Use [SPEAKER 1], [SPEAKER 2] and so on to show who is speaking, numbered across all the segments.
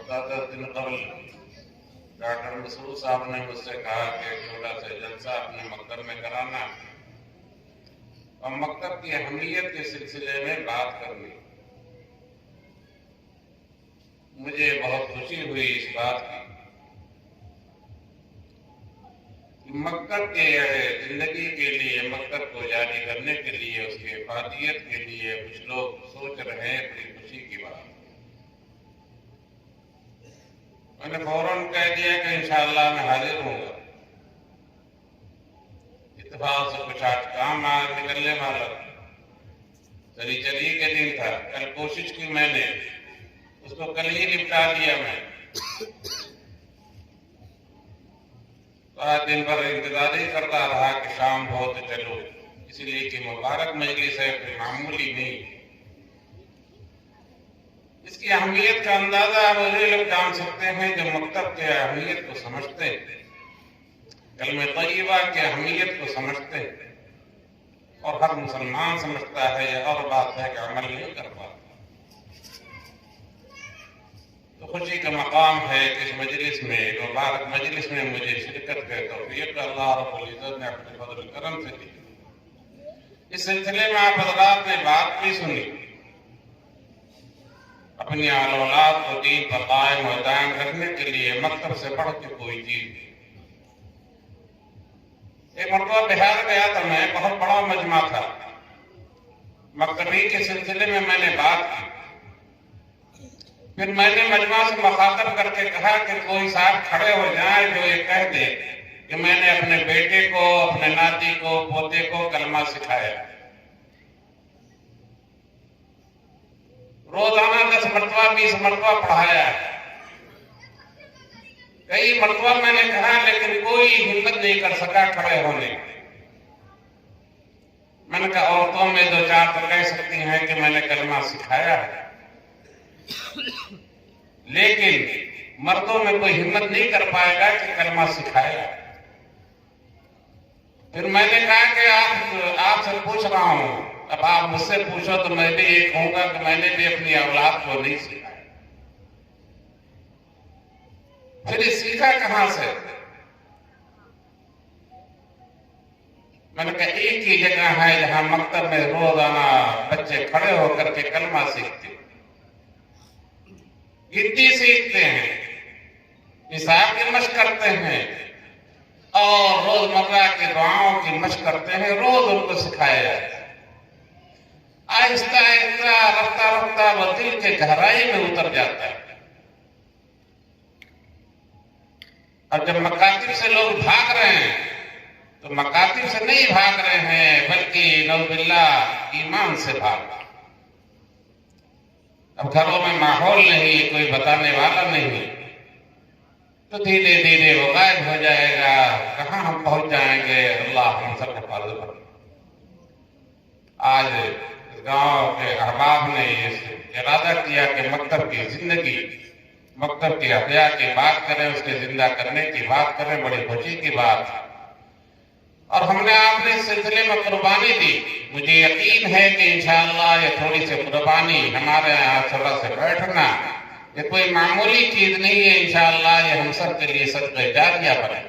[SPEAKER 1] ہفتہ 10 دن قبل ڈاکٹر مسعود صاحب نے مجھ سے کہا کہ ایک چھوٹا سا جلسہ اپنے مکتب میں کرانا اور مکتب کی اہمیت کے سلسلے میں بات کرنی۔ مجھے بہت خوشی ہوئی اس بات کی کہ مکتب کے زندگی کے لیے، مکتب کو جاری کرنے کے لیے، اس کی افادیت کے لیے کچھ لوگ سوچ رہے ہیں۔ بڑی خوشی کی بات۔ میں نے فوراً کہہ دیا کہ انشاءاللہ میں حاضر ہوں گا۔ اتفاق سے کچھ آج کام نکلنے والا چلی کے دن تھا۔ کل کوشش کی میں نے، اس کو کل ہی نپٹا دیا میں۔ تو آج دن بھر انتظار ہی کرتا رہا کہ شام ہو تو چلو، اس لیے کہ مبارک مجلس ہے، کوئی معمولی نہیں۔ اس کی اہمیت کا اندازہ وہی لوگ جان سکتے ہیں جو مکتب کے اہمیت کو سمجھتے ہیں، کلمہ طیبہ کی اہمیت کو سمجھتے ہیں۔ اور ہر مسلمان سمجھتا ہے، یہ اور بات ہے کہ عمل نہیں کر پاتا۔ تو خوشی کا مقام ہے کہ اس مجلس میں، مبارک مجلس میں مجھے شرکت کے توفیق اللہ رب العزت نے اپنے فضل کرم سے دی۔ اس سلسلے میں آپ حضرات نے بات بھی سنی، اپنی اولاد کو دین پر قائم و دائم رکھنے کے لیے مکتب سے بڑھ کے کوئی چیز نہیں۔ ایک مرتبہ بہار گیا تھا میں، بہت بڑا مجمع تھا، مکتبی کے سلسلے میں نے بات کی۔ پھر میں نے مجمع سے مخاطب کر کے کہا کہ کوئی صاحب کھڑے ہو جائیں جو یہ کہہ دے کہ میں نے اپنے بیٹے کو، اپنے ناتی کو، پوتے کو کلمہ سکھایا۔ روزانہ 10 مرتبہ 20 مرتبہ پڑھایا ہے۔ کئی مرتبہ میں نے کہا لیکن کوئی ہمت نہیں کر سکا کھڑے ہونے۔ میں نے کہا عورتوں میں 2-4 تو کہہ سکتی ہیں کہ میں نے کلمہ سکھایا ہے، لیکن مردوں میں کوئی ہمت نہیں کر پائے گا کہ کلمہ سکھایا۔ پھر میں نے کہا کہ آپ سے پوچھ رہا ہوں، اب آپ مجھ سے پوچھو تو میں بھی یہ کہوں گا کہ میں نے بھی اپنی اولاد کو نہیں سکھایا۔ پھر یہ سیکھا کہاں سے؟ میں نے کہا ایک ہی جگہ ہے جہاں مکتب میں روزانہ بچے کھڑے ہو کر کے کلمہ سیکھتے ہیں، گنتی سیکھتے ہیں، نصاب کی مشق کرتے ہیں، اور روزمرہ کی دعاؤں کی مشق کرتے ہیں۔ روز ان کو سکھایا جاتا ہے۔ آہستہ آہستہ رفتہ رفتہ وہ دل کے گہرائی میں اتر جاتا ہے۔ اور جب مکاتب سے لوگ بھاگ رہے ہیں تو مکاتب سے نہیں بھاگ رہے ہیں بلکہ نعوذ باللہ ایمان سے بھاگ رہے ہیں۔ اب گھروں میں ماحول نہیں، کوئی بتانے والا نہیں، تو دھیرے دھیرے وہ غائب ہو جائے گا۔ کہاں ہم پہنچ جائیں گے؟ اللہ ہم سب کو حفاظت کرے۔ آج گاؤں کے احباب نے یہ ارادہ کیا کہ مکتب کی زندگی، مکتب کی احیاء کی بات کریں، اس کے زندہ کرنے کی بات کریں۔ بڑی خوشی کی بات ہے۔ اور ہم نے آپ نے اس سلسلے میں قربانی دی۔ مجھے یقین ہے کہ انشاءاللہ یہ تھوڑی سی قربانی، ہمارے یہاں صبح سے بیٹھنا، یہ کوئی معمولی چیز نہیں ہے۔ انشاءاللہ یہ ہم سب کے لیے صدقہ جاریہ بنے۔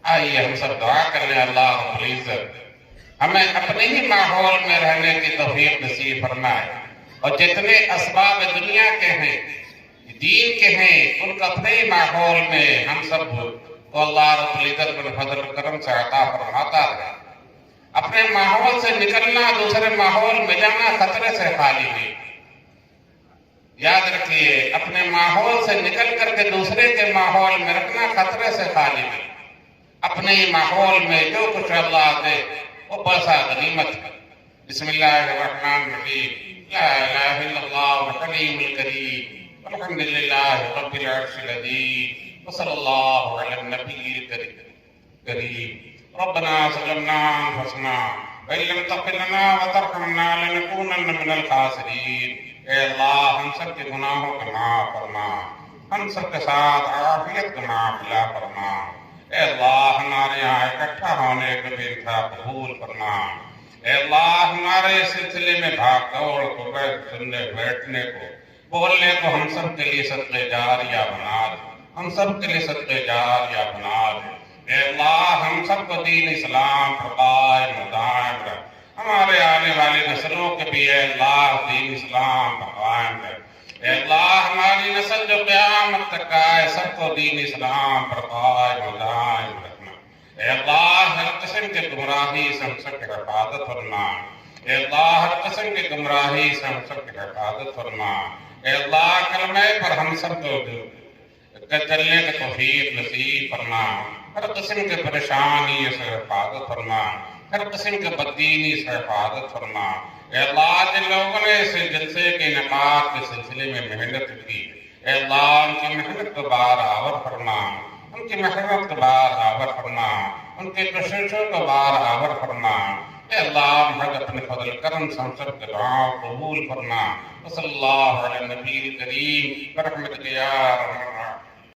[SPEAKER 1] آئیے ہم سب دعا کر لیں اللہ رب العزت ہمیں اپنے ہی ماحول میں رہنے کی توفیق نصیب فرمائے، اور جتنے اسباب دنیا کے ہیں، دین کے ہیں، ان کا اپنے ہی ماحول میں ہم سب کو اللہ رب العزت بن فضل و کرم سے عطا فرماتا رہے۔ اپنے ماحول سے نکلنا، دوسرے ماحول میں جانا خطرے سے خالی نہیں۔ یاد رکھیے، اپنے ماحول سے نکل کر کے دوسرے کے ماحول میں رکھنا خطرے سے خالی نہیں۔ اپنے ہی ماحول میں جو کچھ اللہ دے وہ بڑا غنیمت ہے۔ بسم اللہ الرحمن الرحیم، لا الہ الا اللہ الحلیم الکریم، الحمدللہ رب العرش العظیم، وصلی اللہ علی النبی الکریم۔ ربنا ظلمنا انفسنا وإن لم تغفر لنا وترحمنا لنكونن من الخاسرین۔ اے اللہ ہم سب کے گناہوں کا معاف فرما، ہم سب کے ساتھ عافیت کا معاملہ فرما۔ اے اللہ ہمارے یہاں اکٹھا ہونے کو بھی قبول فرما۔ اے اللہ ہمارے سلسلے میں بھاگ دوڑ کو سننے بیٹھنے کو بولنے کو ہم سب کے لیے صدقہ جاریہ بنا دے، ہم سب کے لیے صدقہ جاریہ بنا دے۔ اے اللہ ہم سب کو دین اسلام پر قائم و دائم رکھ، ہمارے آنے والی نسلوں کے بھی اے اللہ دین اسلام پر قائم رکھ۔ اے اللہ ہماری نسل جو قیامت تک آئے سب کو دین اسلام پر قائم و دائم رکھنا۔ اے اللہ ہر قسم کے گمراہی سے ہم سب کی حفاظت فرما۔ اے اللہ ہر قسم کی گمراہی سے ہم سب کی حفاظت فرما۔ اے اللہ کلمے پر ہم سب کو چلنے کا توفیق نصیب فرما۔ ہر قسم کے پریشانی سے حفاظت فرما، ہر قسم کے بددینی سے حفاظت فرما۔ اے اللہ جن لوگوں نے اس جلسے کے انعقاد کے سلسلے میں محنت کی، اے اللہ ان کی محنت کو بار آور فرما، ان کی محنت کو بار آور فرما، ان کی کوششوں کو بار آور فرما۔ اے اللہ محمد اپنے فضل کرم سے ہم سب کے دعاؤں قبول فرما۔ وصلی اللہ علی نبی کریم برحمتک یا رحمت